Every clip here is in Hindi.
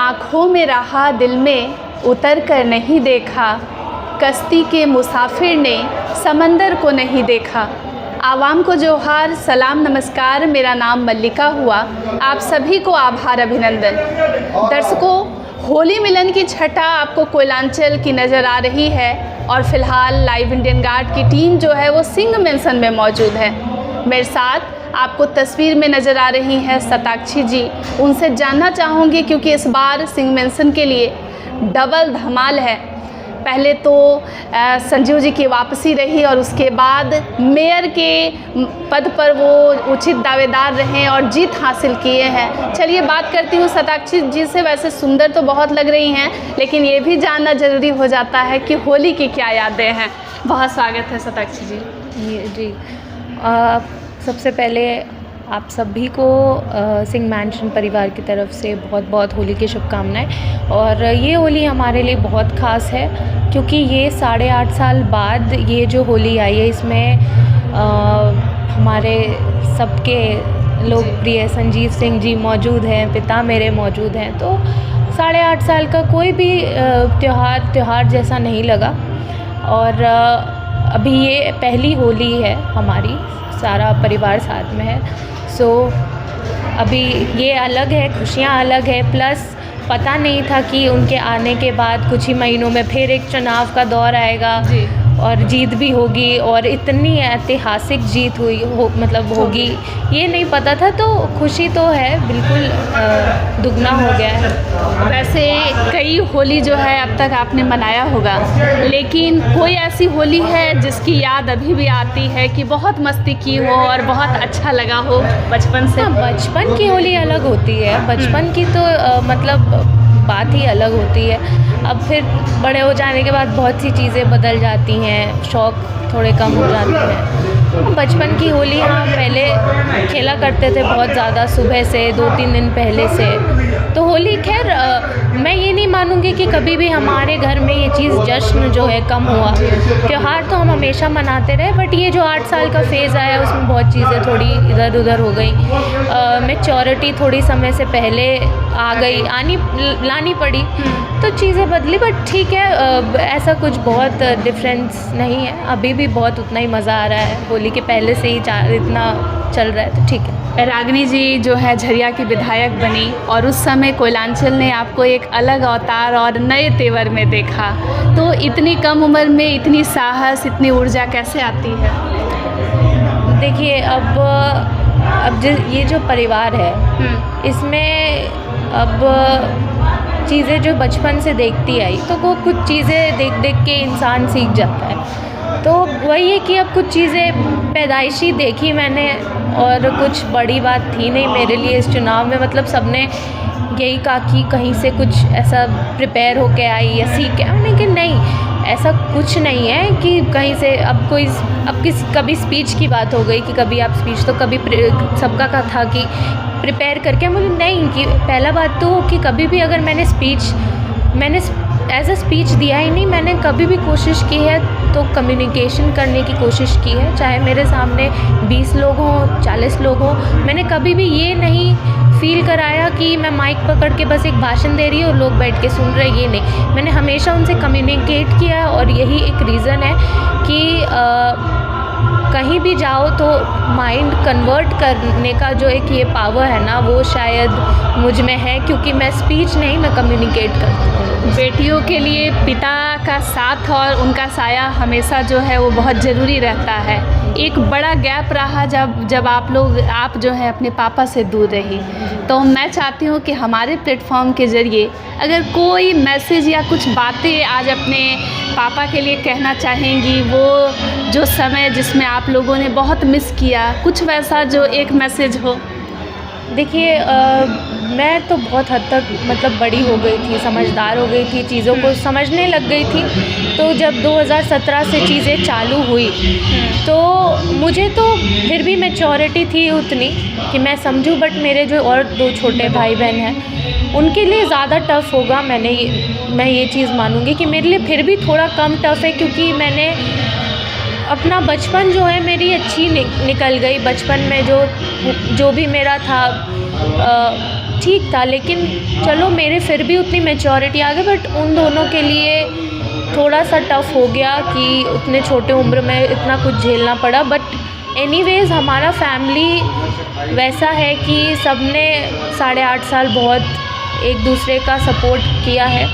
आँखों में रहा दिल में उतर कर नहीं देखा, कश्ती के मुसाफिर ने समंदर को नहीं देखा। आवाम को जोहार, सलाम, नमस्कार। मेरा नाम मल्लिका हुआ। आप सभी को आभार, अभिनंदन। दर्शकों, होली मिलन की छठा आपको कोयलांचल की नज़र आ रही है और फ़िलहाल लाइव इंडियन गार्ड की टीम जो है वो सिंह मेंशन में मौजूद है। मेरे साथ आपको तस्वीर में नज़र आ रही हैं शताक्षी जी। उनसे जानना चाहूँगी क्योंकि इस बार सिंह मेंशन के लिए डबल धमाल है। पहले तो संजीव जी की वापसी रही और उसके बाद मेयर के पद पर वो उचित दावेदार रहे और जीत हासिल किए हैं। चलिए बात करती हूँ शताक्षी जी से। वैसे सुंदर तो बहुत लग रही हैं, लेकिन ये भी जानना ज़रूरी हो जाता है कि होली की क्या यादें हैं। बहुत स्वागत है शताक्षी जी। जी सबसे पहले आप सभी को सिंह मेंशन परिवार की तरफ से बहुत बहुत होली की शुभकामनाएं। और ये होली हमारे लिए बहुत ख़ास है क्योंकि ये 8.5 साल बाद ये जो होली आई है, इसमें हमारे सबके लोकप्रिय संजीव सिंह जी मौजूद हैं, पिता मेरे मौजूद हैं। तो 8.5 साल का कोई भी त्यौहार जैसा नहीं लगा। और अभी ये पहली होली है हमारी, सारा परिवार साथ में है। सो अभी ये अलग है, खुशियाँ अलग है। प्लस पता नहीं था कि उनके आने के बाद कुछ ही महीनों में फिर एक चुनाव का दौर आएगा और जीत भी होगी और इतनी ऐतिहासिक जीत होगी, ये नहीं पता था। तो खुशी तो है, बिल्कुल दुगना हो गया है। वैसे कई होली जो है अब तक आपने मनाया होगा, लेकिन कोई ऐसी होली है जिसकी याद अभी भी आती है कि बहुत मस्ती की हो और बहुत अच्छा लगा हो बचपन से? बचपन की होली अलग होती है। बचपन की तो बात ही अलग होती है। अब फिर बड़े हो जाने के बाद बहुत सी चीज़ें बदल जाती हैं, शौक़ थोड़े कम हो जाते हैं। बचपन की होली हम पहले खेला करते थे बहुत ज़्यादा, सुबह से 2-3 दिन पहले से। तो होली खैर मैं ये नहीं मानूँगी कि कभी भी हमारे घर में ये चीज़ जश्न जो है कम हुआ। त्यौहार तो हम हमेशा मनाते रहे, बट ये जो 8 साल का फेज़ आया उसमें बहुत चीज़ें थोड़ी इधर उधर हो गई। मैच्योरिटी थोड़ी समय से पहले आ गई, लानी पड़ी, तो चीज़ें बदली। बट ठीक है, ऐसा कुछ बहुत डिफरेंस नहीं है। अभी भी बहुत उतना ही मज़ा आ रहा है, होली के पहले से ही इतना चल रहा है, तो ठीक है। रागिनी जी जो है झरिया की विधायक बनी और उस समय कोयलांचल ने आपको एक अलग अवतार और नए तेवर में देखा, तो इतनी कम उम्र में इतनी साहस, इतनी ऊर्जा कैसे आती है? देखिए, अब ये जो परिवार है, इसमें अब चीज़ें जो बचपन से देखती आई, तो वो कुछ चीज़ें देख देख के इंसान सीख जाता है। तो वही है कि अब कुछ चीज़ें पैदाइशी देखी मैंने और कुछ बड़ी बात थी नहीं मेरे लिए इस चुनाव में। मतलब सबने यही कहा कि कहीं से कुछ ऐसा प्रिपेयर होके आई या सीख के, लेकिन नहीं, ऐसा कुछ नहीं है कि कहीं से कभी स्पीच की बात हो गई कि कभी आप स्पीच, तो कभी सबका का था कि प्रिपेयर करके, मुझे नहीं कि पहला बात तो कि कभी भी अगर मैंने एज अ स्पीच दिया ही नहीं। मैंने कभी भी कोशिश की है तो कम्युनिकेशन करने की कोशिश की है, चाहे मेरे सामने 20 लोग हों, 40 लोग हों। मैंने कभी भी ये नहीं फ़ील कराया कि मैं माइक पकड़ के बस एक भाषण दे रही हूँ और लोग बैठ के सुन रहे, ये नहीं। मैंने हमेशा उनसे कम्युनिकेट किया और यही एक रीज़न है कि कहीं भी जाओ तो माइंड कन्वर्ट करने का जो एक ये पावर है ना, वो शायद मुझ में है, क्योंकि मैं स्पीच नहीं, मैं कम्युनिकेट करती हूँ। बेटियों के लिए पिता का साथ और उनका साया हमेशा जो है वो बहुत ज़रूरी रहता है। एक बड़ा गैप रहा जब आप जो है अपने पापा से दूर रही, तो मैं चाहती हूँ कि हमारे प्लेटफॉर्म के ज़रिए अगर कोई मैसेज या कुछ बातें आज अपने पापा के लिए कहना चाहेंगी, वो जो समय जिसमें आप लोगों ने बहुत मिस किया, कुछ वैसा जो एक मैसेज हो। देखिए, मैं तो बहुत हद तक मतलब बड़ी हो गई थी, समझदार हो गई थी, चीज़ों को समझने लग गई थी। तो जब 2017 से चीज़ें चालू हुई तो मुझे तो फिर भी मैच्योरिटी थी उतनी कि मैं समझूं, बट मेरे जो और 2 छोटे भाई बहन हैं उनके लिए ज़्यादा टफ़ होगा। मैं ये चीज़ मानूंगी कि मेरे लिए फिर भी थोड़ा कम टफ़ है, क्योंकि मैंने अपना बचपन जो है मेरी अच्छी निकल गई। बचपन में जो भी मेरा था ठीक था, लेकिन चलो मेरे फिर भी उतनी मैच्योरिटी आ गई, बट उन दोनों के लिए थोड़ा सा टफ़ हो गया कि उतने छोटे उम्र में इतना कुछ झेलना पड़ा। बट एनीवेज़ हमारा फैमिली वैसा है कि सब ने 8.5 साल बहुत एक दूसरे का सपोर्ट किया है।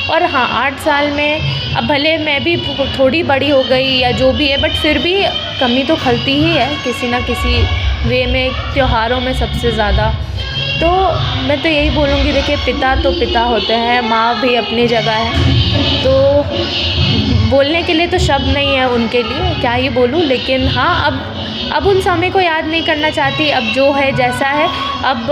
और हाँ, 8 साल में अब भले मैं भी थोड़ी बड़ी हो गई या जो भी है, बट फिर भी कमी तो खलती ही है किसी ना किसी वे में, त्योहारों में सबसे ज़्यादा। तो मैं तो यही बोलूँगी, देखिए पिता तो पिता होते हैं, माँ भी अपनी जगह है, तो बोलने के लिए तो शब्द नहीं है उनके लिए, क्या ही बोलूँ। लेकिन हाँ, अब उन समय को याद नहीं करना चाहती, अब जो है जैसा है। अब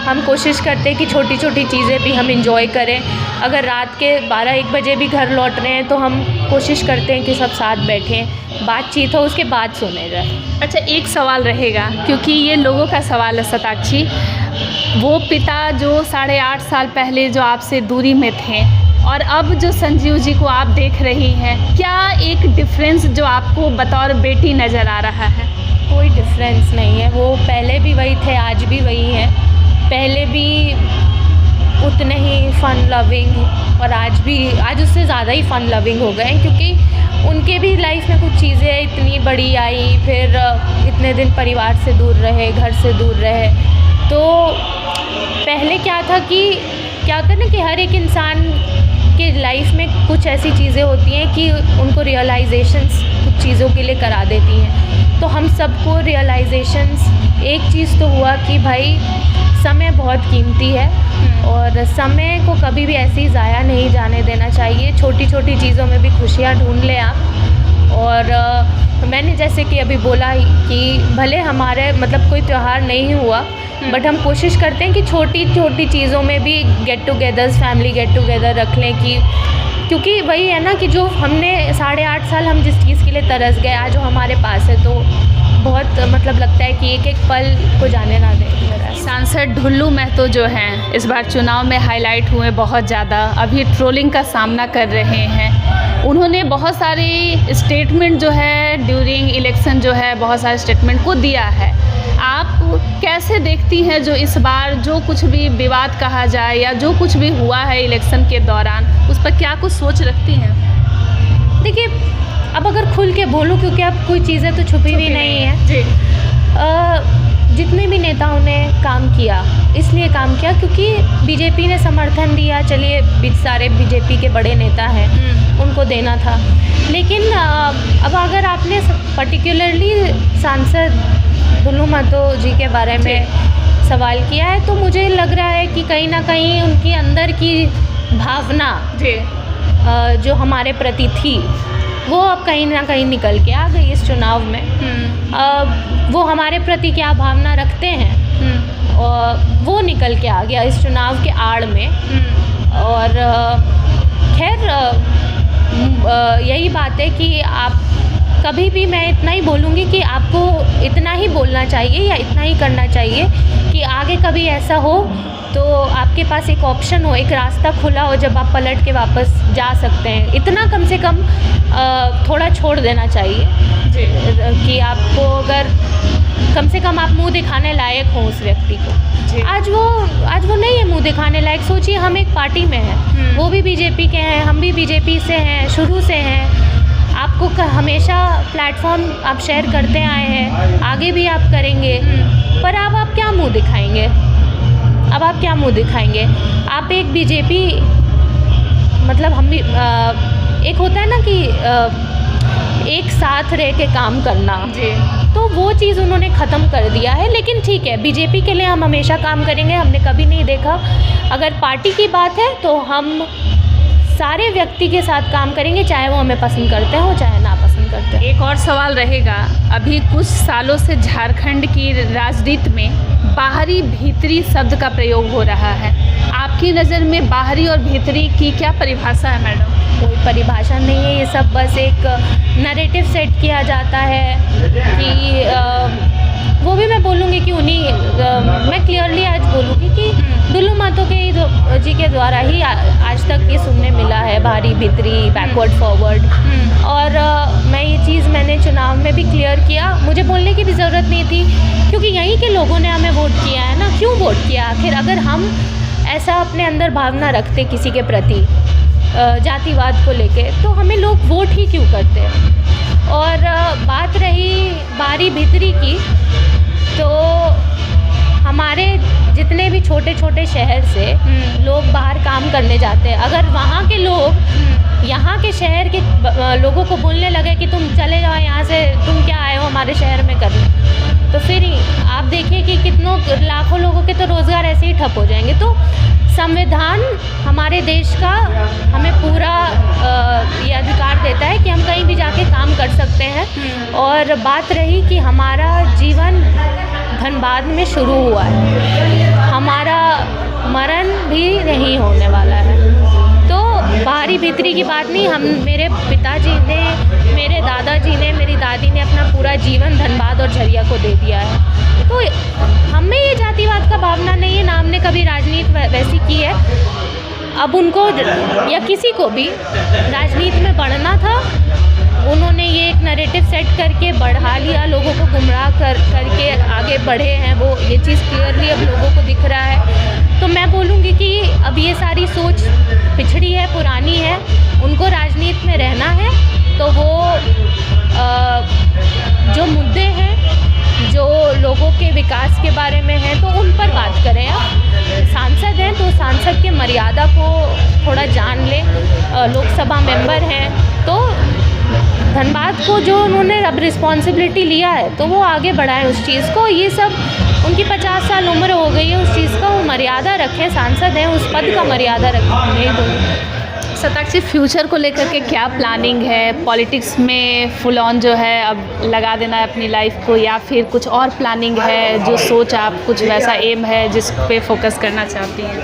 हम कोशिश करते हैं कि छोटी छोटी चीज़ें भी हम इंजॉय करें। अगर रात के 12-1 बजे भी घर लौट रहे हैं तो हम कोशिश करते हैं कि सब साथ बैठें, बातचीत हो, उसके बाद सोने जाए। अच्छा, एक सवाल रहेगा, क्योंकि ये लोगों का सवाल है शताक्षी, वो पिता जो 8.5 साल पहले जो आपसे दूरी में थे और अब जो संजीव जी को आप देख रही हैं, क्या एक डिफरेंस जो आपको बतौर बेटी नज़र आ रहा है? कोई डिफरेंस नहीं है, वो पहले भी वही थे, आज भी वही हैं। पहले भी उतने ही फ़न लविंग और आज उससे ज़्यादा ही फ़न लविंग हो गए हैं, क्योंकि उनके भी लाइफ में कुछ चीज़ें इतनी बड़ी आई, फिर इतने दिन परिवार से दूर रहे, घर से दूर रहे। तो पहले क्या था कि क्या होता है ना कि हर एक इंसान के लाइफ में कुछ ऐसी चीज़ें होती हैं कि उनको रियलाइजेशंस कुछ चीज़ों के लिए करा देती हैं। तो हम सबको रियलाइजेशंस, एक चीज़ तो हुआ कि भाई समय बहुत कीमती है और समय को कभी भी ऐसे ही ज़ाया नहीं जाने देना चाहिए। छोटी छोटी चीज़ों में भी खुशियाँ ढूंढ लें आप। और मैंने जैसे कि अभी बोला ही कि भले हमारे मतलब कोई त्यौहार नहीं हुआ, बट हम कोशिश करते हैं कि छोटी छोटी चीज़ों में भी get togethers, family get together रख लें, कि क्योंकि वही है ना कि जो हमने 8.5 साल हम जिस चीज़ के लिए तरस गए, आज वो हमारे पास है, तो बहुत मतलब लगता है कि एक एक पल को जाने ना दें। सांसद ढुल्लू महतो जो हैं इस बार चुनाव में हाईलाइट हुए बहुत ज़्यादा, अभी ट्रोलिंग का सामना कर रहे हैं। उन्होंने बहुत सारे स्टेटमेंट जो है ड्यूरिंग इलेक्शन जो है बहुत सारे स्टेटमेंट को दिया है। आप कैसे देखती हैं जो इस बार जो कुछ भी विवाद कहा जाए या जो कुछ भी हुआ है इलेक्शन के दौरान, उस पर क्या कुछ सोच रखती हैं? देखिए, अब अगर खुल के बोलूँ, क्योंकि अब कोई चीज़ें तो छुपी हुई नहीं है जी। जितने भी नेताओं ने काम किया, इसलिए काम किया क्योंकि बीजेपी ने समर्थन दिया। चलिए सारे बीजेपी के बड़े नेता हैं, उनको देना था। लेकिन अब अगर आपने पर्टिकुलरली सांसद ढुल्लू महतो जी के बारे में सवाल किया है, तो मुझे लग रहा है कि कहीं ना कहीं उनकी अंदर की भावना जो हमारे प्रति थी, वो अब कहीं ना कहीं निकल के आ गई इस चुनाव में। वो हमारे प्रति क्या भावना रखते हैं और वो निकल के आ गया इस चुनाव के आड़ में। और खैर यही बात है कि आप कभी भी, मैं इतना ही बोलूँगी कि आपको इतना ही बोलना चाहिए या इतना ही करना चाहिए कि आगे कभी ऐसा हो तो आपके पास एक ऑप्शन हो, एक रास्ता खुला हो जब आप पलट के वापस जा सकते हैं। इतना कम से कम थोड़ा छोड़ देना चाहिए कि आपको अगर कम से कम आप मुंह दिखाने लायक हो उस व्यक्ति को। आज वो नहीं है मुंह दिखाने लायक। सोचिए, हम एक पार्टी में हैं, वो भी बीजेपी के हैं, हम भी बीजेपी से हैं, शुरू से हैं। आपको हमेशा प्लेटफॉर्म आप शेयर करते आए हैं, आगे भी आप करेंगे, पर अब आप क्या मुंह दिखाएंगे? अब आप क्या मुंह दिखाएंगे? आप एक बीजेपी, मतलब हम भी एक होता है ना कि एक साथ रह के काम करना, तो वो चीज़ उन्होंने ख़त्म कर दिया है। लेकिन ठीक है, बीजेपी के लिए हम हमेशा काम करेंगे, हमने कभी नहीं देखा। अगर पार्टी की बात है तो हम सारे व्यक्ति के साथ काम करेंगे, चाहे वो हमें पसंद करते हो चाहे ना पसंद करते हो। एक और सवाल रहेगा, अभी कुछ सालों से झारखंड की राजनीति में बाहरी भीतरी शब्द का प्रयोग हो रहा है। आपकी नज़र में बाहरी और भीतरी की क्या परिभाषा है मैडम? कोई परिभाषा नहीं है, ये सब बस एक नैरेटिव सेट किया जाता है कि वो भी मैं बोलूँगी कि मैं क्लियरली आज बोलूँगी कि दुल्लू महतो के जी के द्वारा ही आज तक ये सुनने मिला है, भारी भीतरी, बैकवर्ड फॉरवर्ड। और मैं ये चीज़ मैंने चुनाव में भी क्लियर किया, मुझे बोलने की भी ज़रूरत नहीं थी, क्योंकि यहीं के लोगों ने हमें वोट किया है ना। क्यों वोट किया आखिर? अगर हम ऐसा अपने अंदर भावना रखते किसी के प्रति जातिवाद को लेके, तो हमें लोग वोट ही क्यों करते। और बात रही भारी भीतरी की, तो हमारे जितने भी छोटे छोटे शहर से लोग बाहर काम करने जाते हैं, अगर वहाँ के लोग यहाँ के शहर के लोगों को बोलने लगे कि तुम चले जाओ यहाँ से, तुम क्या आए हो हमारे शहर में करने, तो फिर आप देखिए कि कितनों लाखों लोगों के तो रोज़गार ऐसे ही ठप हो जाएंगे। तो संविधान हमारे देश का हमें पूरा ये अधिकार देता है कि हम कहीं भी जाके काम कर सकते हैं। और बात रही कि हमारा जीवन धनबाद में शुरू हुआ है, हमारा मरण भी नहीं होने वाला है। तो भारी भीतरी की बात नहीं, मेरे पिताजी ने, मेरे दादाजी ने, मेरी दादी ने अपना पूरा जीवन धनबाद और झरिया को दे दिया है। तो हमें ये जातिवाद का भावना नहीं है, ना हमने कभी राजनीति वैसी की है। अब उनको या किसी को भी राजनीति में बढ़ना था, उन्होंने ये एक नैरेटिव सेट करके बढ़ा लिया, लोगों को गुमराह करके आगे बढ़े हैं। वो ये चीज़ क्लियरली अब लोगों को दिख रहा है। तो मैं बोलूँगी कि अब ये सारी सोच पिछड़ी है, पुरानी है, उनको राजनीति में रहना है तो वो जो मुद्दे हैं, जो लोगों के विकास के बारे में हैं, तो उन पर बात करें। अब सांसद हैं तो सांसद के मर्यादा को थोड़ा जान लें। लोकसभा मेंबर हैं तो धनबाद को जो उन्होंने अब रिस्पॉन्सिबिलिटी लिया है तो वो आगे बढ़ाएं उस चीज़ को। ये सब उनकी 50 साल उम्र हो गई है, उस चीज़ का वो मर्यादा रखें, सांसद हैं उस पद का मर्यादा रखें, यही बोलूँ। शताक्षी, फ्यूचर को लेकर के क्या प्लानिंग है? पॉलिटिक्स में फुल ऑन जो है अब लगा देना है अपनी लाइफ को, या फिर कुछ और प्लानिंग है, जो सोच आप कुछ वैसा एम है जिस पे फोकस करना चाहती हैं?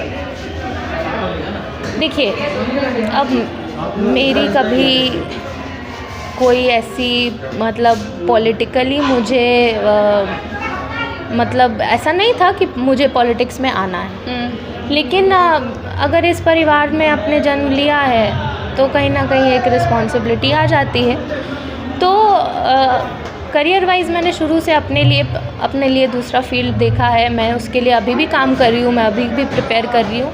देखिए, अब मेरी कभी कोई ऐसी मतलब पॉलिटिकली मुझे मतलब ऐसा नहीं था कि मुझे पॉलिटिक्स में आना है। लेकिन अगर इस परिवार में आपने जन्म लिया है तो कहीं ना कहीं एक रिस्पॉन्सिबिलिटी आ जाती है। तो करियर वाइज मैंने शुरू से अपने लिए दूसरा फील्ड देखा है, मैं उसके लिए अभी भी काम कर रही हूँ, मैं अभी भी प्रिपेयर कर रही हूँ।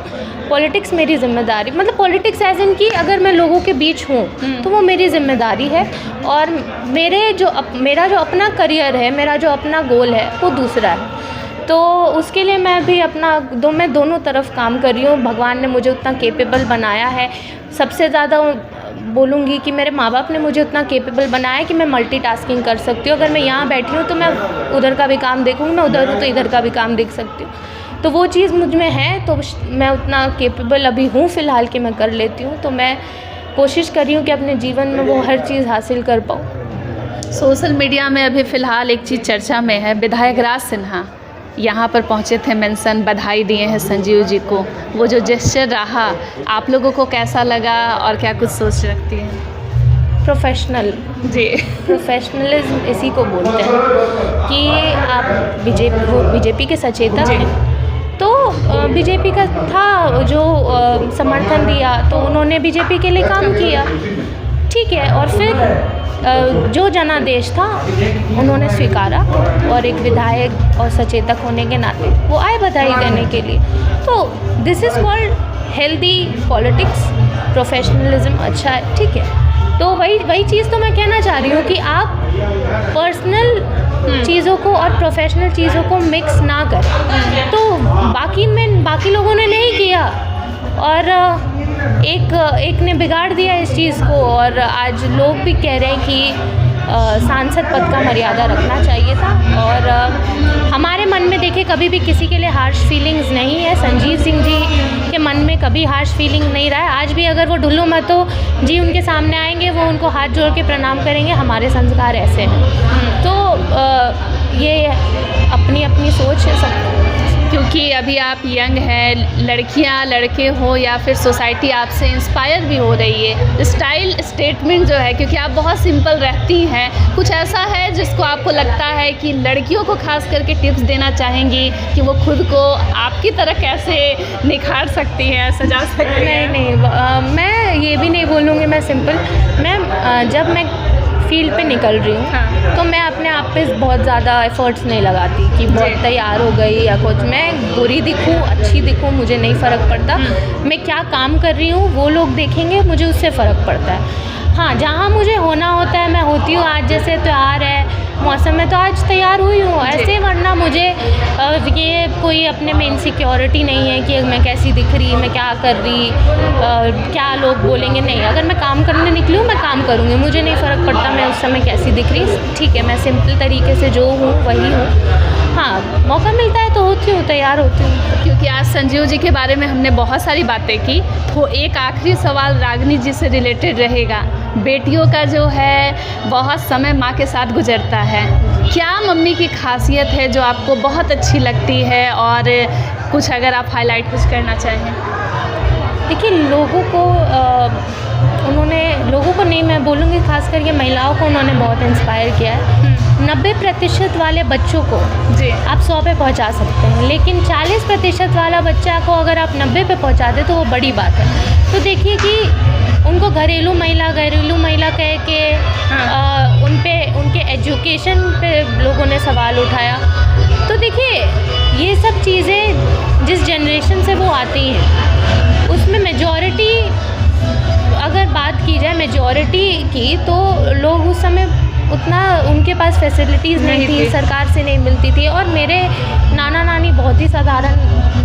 पॉलिटिक्स मेरी ज़िम्मेदारी, मतलब पॉलिटिक्स एज इन की अगर मैं लोगों के बीच हूँ तो वो मेरी ज़िम्मेदारी है। और मेरा जो अपना करियर है, मेरा जो अपना गोल है वो दूसरा है। तो उसके लिए मैं भी मैं दोनों तरफ काम कर रही हूँ। भगवान ने मुझे उतना केपेबल बनाया है। सबसे ज़्यादा बोलूँगी कि मेरे माँ बाप ने मुझे उतना केपेबल बनाया है कि मैं मल्टीटास्किंग कर सकती हूँ। अगर मैं यहाँ बैठी हूँ तो मैं उधर का भी काम देखूँगी, मैं उधर हूँ तो इधर का भी काम देख सकती हूँ। तो वो चीज़ मुझ में है, तो मैं उतना केपेबल अभी हूँ फ़िलहाल कि मैं कर लेती हूँ। तो मैं कोशिश कर रही हूँ कि अपने जीवन में वो हर चीज़ हासिल कर पाऊँ। सोशल मीडिया में अभी फ़िलहाल एक चीज़ चर्चा में है, विधायक राज सिन्हा यहाँ पर पहुँचे थे, मेंशन बधाई दिए हैं संजीव जी को। वो जो जेस्चर रहा, आप लोगों को कैसा लगा और क्या कुछ सोच रखती हैं? प्रोफेशनल जी, प्रोफेशनलिज्म इसी को बोलते हैं कि आप बीजेपी के सचेतक हैं। तो बीजेपी का था जो समर्थन दिया, तो उन्होंने बीजेपी के लिए काम किया, ठीक है। और फिर जो जनादेश था उन्होंने स्वीकारा, और एक विधायक और सचेतक होने के नाते वो आए बधाई देने के लिए। तो this is called healthy politics, professionalism अच्छा है, ठीक है। तो वही चीज़ तो मैं कहना चाह रही हूँ कि आप पर्सनल चीज़ों को और प्रोफेशनल चीज़ों को मिक्स ना करें। तो बाकी लोगों ने नहीं किया और एक ने बिगाड़ दिया इस चीज़ को, और आज लोग भी कह रहे हैं कि सांसद पद का मर्यादा रखना चाहिए था। और हमारे मन में देखिए कभी भी किसी के लिए हार्श फीलिंग्स नहीं है। संजीव सिंह जी के मन में कभी हार्श फीलिंग नहीं रहा है। आज भी अगर वो दुल्लू महतो जी उनके सामने आएंगे, वो उनको हाथ जोड़ के प्रणाम करेंगे। हमारे संस्कार ऐसे हैं। तो ये अपनी अपनी सोच है सब। क्योंकि अभी आप यंग हैं, लड़कियां लड़के हो या फिर सोसाइटी आपसे इंस्पायर भी हो रही है। स्टाइल स्टेटमेंट जो है, क्योंकि आप बहुत सिंपल रहती हैं, कुछ ऐसा है जिसको आपको लगता है कि लड़कियों को खास करके टिप्स देना चाहेंगी कि वो खुद को आपकी तरह कैसे निखार सकती हैं, सजा सकती हैं? नहीं, मैं ये भी नहीं बोलूँगी। मैं सिंपल, जब मैं फील्ड पे निकल रही हूँ, हाँ। तो मैं अपने आप पे बहुत ज़्यादा एफ़र्ट्स नहीं लगाती कि बहुत तैयार हो गई या कुछ। मैं बुरी दिखूँ, अच्छी दिखूँ, मुझे नहीं फ़र्क पड़ता। मैं क्या काम कर रही हूँ वो लोग देखेंगे, मुझे उससे फ़र्क पड़ता है। हाँ, जहाँ मुझे होना होता है मैं होती हूँ। आज जैसे त्यौहार है, मौसम में, तो आज तैयार हुई हूँ ऐसे, वरना मुझे ये कोई अपने में इनसिक्योरिटी नहीं है कि मैं कैसी दिख रही, मैं क्या कर रही, क्या लोग बोलेंगे। नहीं, अगर मैं काम करने निकली हूँ मैं काम करूँगी, मुझे नहीं फ़र्क पड़ता मैं उस समय कैसी दिख रही। ठीक है, मैं सिंपल तरीके से जो हूँ वही हूँ। हाँ, मौका मिलता है तो होती हूँ, तैयार होती हूँ। क्योंकि आज संजीव जी के बारे में हमने बहुत सारी बातें की, तो एक आखिरी सवाल रागनी जी से रिलेटेड रहेगा। बेटियों का जो है बहुत समय माँ के साथ गुजरता है, क्या मम्मी की खासियत है जो आपको बहुत अच्छी लगती है, और कुछ अगर आप हाईलाइट कुछ करना चाहें? देखिए, लोगों को नहीं, मैं बोलूँगी खास करके महिलाओं को उन्होंने बहुत इंस्पायर किया है। 90% वाले बच्चों को जी आप 100 पे पहुंचा सकते हैं, लेकिन 40% वाला बच्चा को अगर आप 90 पे पहुंचा दे तो वो बड़ी बात है। तो देखिए कि उनको घरेलू महिला कह के उनके एजुकेशन पे लोगों ने सवाल उठाया। तो देखिए, ये सब चीज़ें जिस जनरेशन से वो आती हैं उसमें मेजॉरिटी, अगर बात की जाए मेजॉरिटी की, तो लोग उस समय उतना उनके पास फैसिलिटीज़ नहीं थी, सरकार से नहीं मिलती थी। और मेरे नाना नानी बहुत ही साधारण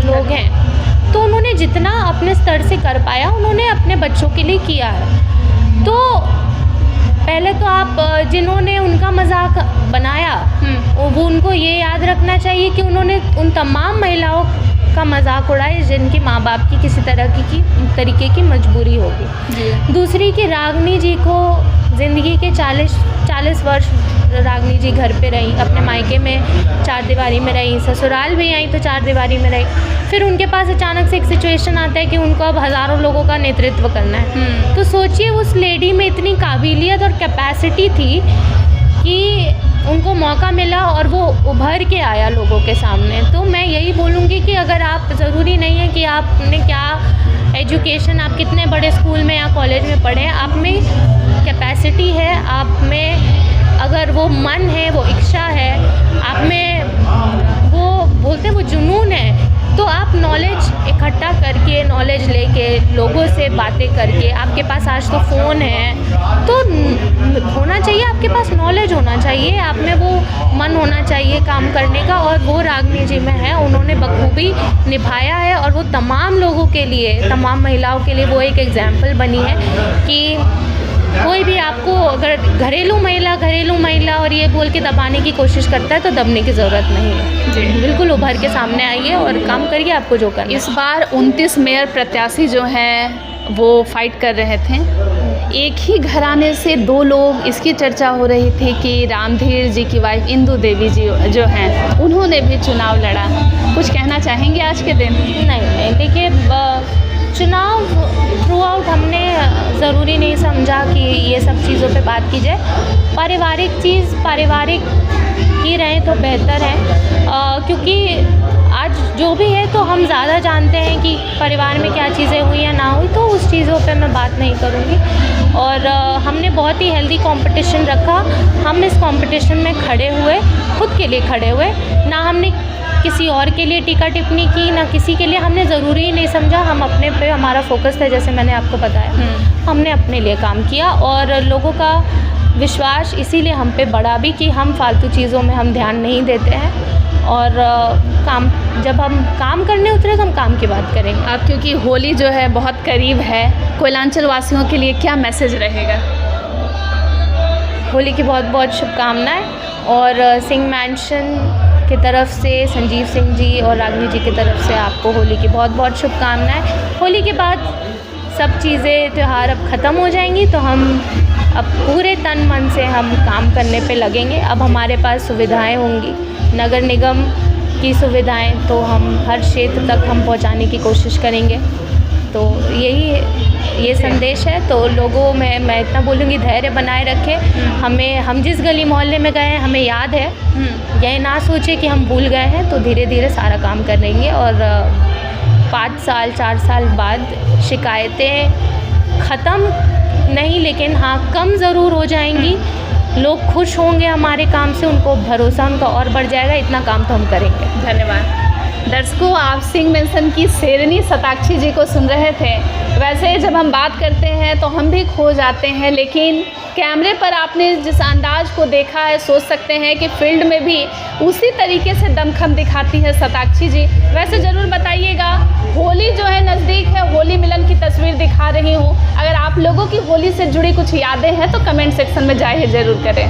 लोग हैं, तो उन्होंने जितना अपने स्तर से कर पाया उन्होंने अपने बच्चों के लिए किया है। तो पहले तो आप जिन्होंने उनका मजाक बनाया वो उनको ये याद रखना चाहिए कि उन्होंने उन तमाम महिलाओं का मजाक उड़ाए जिनकी माँ बाप की किसी तरीके की मजबूरी होगी। दूसरी कि रागनी जी को ज़िंदगी के 40 वर्ष रागनी जी घर पे रही, अपने मायके में 4 दीवारी में रही, ससुराल भी आई तो 4 दीवारी में रही। फिर उनके पास अचानक से एक सिचुएशन आता है कि उनको अब हज़ारों लोगों का नेतृत्व करना है। तो सोचिए, उस लेडी में इतनी काबिलियत और कैपेसिटी थी कि उनको मौका मिला और वो उभर के आया लोगों के सामने। तो मैं यही बोलूँगी कि अगर आप, ज़रूरी नहीं है कि आपने क्या एजुकेशन, आप कितने बड़े स्कूल में या कॉलेज में पढ़े, आप में कैपेसिटी है, आप में अगर वो मन है, वो इच्छा है, आप में वो बोलते हैं वो जुनून है, तो आप नॉलेज इकट्ठा करके, नॉलेज लेके, लोगों से बातें करके, आपके पास आज तो फ़ोन है तो होना चाहिए, आपके पास नॉलेज होना चाहिए, आप में वो मन होना चाहिए काम करने का। और वो रागनी जी में है, उन्होंने बखूबी निभाया है। और वो तमाम लोगों के लिए, तमाम महिलाओं के लिए वो एक एग्जाम्पल बनी है कि कोई भी आपको अगर घरेलू महिला और ये बोल के दबाने की कोशिश करता है तो दबने की ज़रूरत नहीं है। जी, बिल्कुल उभर के सामने आइए और काम करिए, आपको जो करना है। इस बार 29 मेयर प्रत्याशी जो हैं वो फाइट कर रहे थे। एक ही घराने से 2 लोग, इसकी चर्चा हो रही थी कि रामधीर जी की वाइफ इंदू देवी जी जो हैं उन्होंने भी चुनाव लड़ा। कुछ कहना चाहेंगे आज के दिन? नहीं, देखिए, चुनाव थ्रू आउट हमने ज़रूरी नहीं समझा कि ये सब चीज़ों पे बात की जाए। पारिवारिक ही रहे तो बेहतर है, क्योंकि आज जो भी है तो हम ज़्यादा जानते हैं कि परिवार में क्या चीज़ें हुई या ना हुई, तो उस चीज़ों पे मैं बात नहीं करूँगी। और हमने बहुत ही हेल्दी कंपटीशन रखा। हम इस कंपटीशन में खड़े हुए, खुद के लिए खड़े हुए, ना हमने किसी और के लिए टीका टिप्पणी की, ना किसी के लिए। हमने ज़रूरी नहीं समझा, हम अपने पे, हमारा फोकस था, जैसे मैंने आपको बताया, हमने अपने लिए काम किया। और लोगों का विश्वास इसीलिए हम पे बढ़ा भी कि हम फालतू चीज़ों में हम ध्यान नहीं देते हैं। और जब हम काम करने उतरे तो हम काम की बात करेंगे। अब क्योंकि होली जो है बहुत करीब है, कोयलांचल वासियों के लिए क्या मैसेज रहेगा? होली की बहुत बहुत शुभकामनाएं। और सिंह मैंशन की तरफ से, संजीव सिंह जी और रागनी जी की तरफ से आपको होली की बहुत बहुत शुभकामनाएं। होली के बाद सब चीज़ें, त्यौहार अब ख़त्म हो जाएंगी, तो हम अब पूरे तन मन से हम काम करने पे लगेंगे। अब हमारे पास सुविधाएं होंगी, नगर निगम की सुविधाएं तो हम हर क्षेत्र तक हम पहुंचाने की कोशिश करेंगे। तो ये संदेश है। तो लोगों में मैं इतना बोलूँगी, धैर्य बनाए रखें। हम जिस गली मोहल्ले में गए हैं हमें याद है, यह ना सोचे कि हम भूल गए हैं। तो धीरे धीरे सारा काम कर लेंगे और 5 साल 4 साल बाद शिकायतें ख़त्म नहीं, लेकिन हाँ कम ज़रूर हो जाएंगी। लोग खुश होंगे हमारे काम से, उनको भरोसा उनका और बढ़ जाएगा। इतना काम तो हम करेंगे। धन्यवाद। दर्शकों, आप सिंह मेंशन की शेरनी शताक्षी जी को सुन रहे थे। वैसे जब हम बात करते हैं तो हम भी खो जाते हैं, लेकिन कैमरे पर आपने जिस अंदाज को देखा है, सोच सकते हैं कि फील्ड में भी उसी तरीके से दमखम दिखाती है शताक्षी जी। वैसे ज़रूर बताइएगा, होली जो है नज़दीक है, होली मिलन की तस्वीर दिखा रही हूँ। अगर आप लोगों की होली से जुड़ी कुछ यादें हैं तो कमेंट सेक्शन में जाहिर ज़रूर करें।